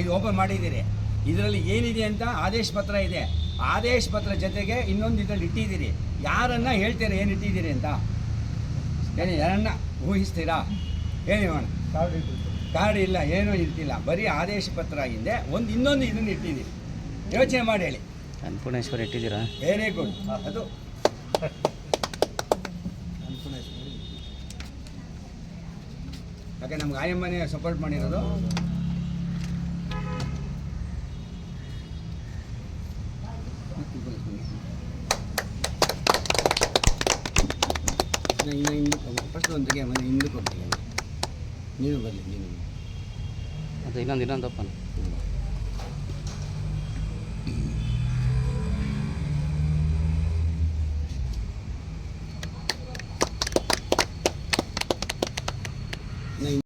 ಇದು ಓಪನ್ ಮಾಡಿದ್ದೀರಿ. ಇದರಲ್ಲಿ ಏನಿದೆ ಅಂತ ಆದೇಶ ಪತ್ರ ಇದೆ. ಆದೇಶ ಪತ್ರ ಜೊತೆಗೆ ಇನ್ನೊಂದು ಇದರಲ್ಲಿ ಇಟ್ಟಿದ್ದೀರಿ. ಯಾರನ್ನು ಹೇಳ್ತೀರಾ ಏನು ಇಟ್ಟಿದ್ದೀರಿ ಅಂತ? ಹೇಳಿ, ಯಾರನ್ನ ಊಹಿಸ್ತೀರಾ? ಹೇಳಿ ಮಾಡೋಣ. ಕಾರ್ಡ್ ಇಲ್ಲ, ಏನೂ ಇರ್ತಿಲ್ಲ, ಬರೀ ಆದೇಶ ಪತ್ರ ಹಿಂದೆ ಇನ್ನೊಂದು ಇದನ್ನು ಇಟ್ಟಿದ್ದೀರಿ. ಯೋಚನೆ ಮಾಡಿ ಹೇಳಿ. ಅನ್ನಪೂರ್ಣೇಶ್ವರಿ ಇಟ್ಟಿದ್ದೀರಾ? Very good. ಅದು ಯಾಕೆ ನಮ್ಗೆ ಆಯಮ್ಮನೇ ಸಪೋರ್ಟ್ ಮಾಡಿರೋದು. ಫಸ್ಟ್ ಒಂದಿಗೆ ಹಿಂದಕ್ಕೆ ಹೋಗ್ತೀನಿ. ನೀನು ಬರಲಿ, ನೀನು ಅದು ಇನ್ನೊಂದು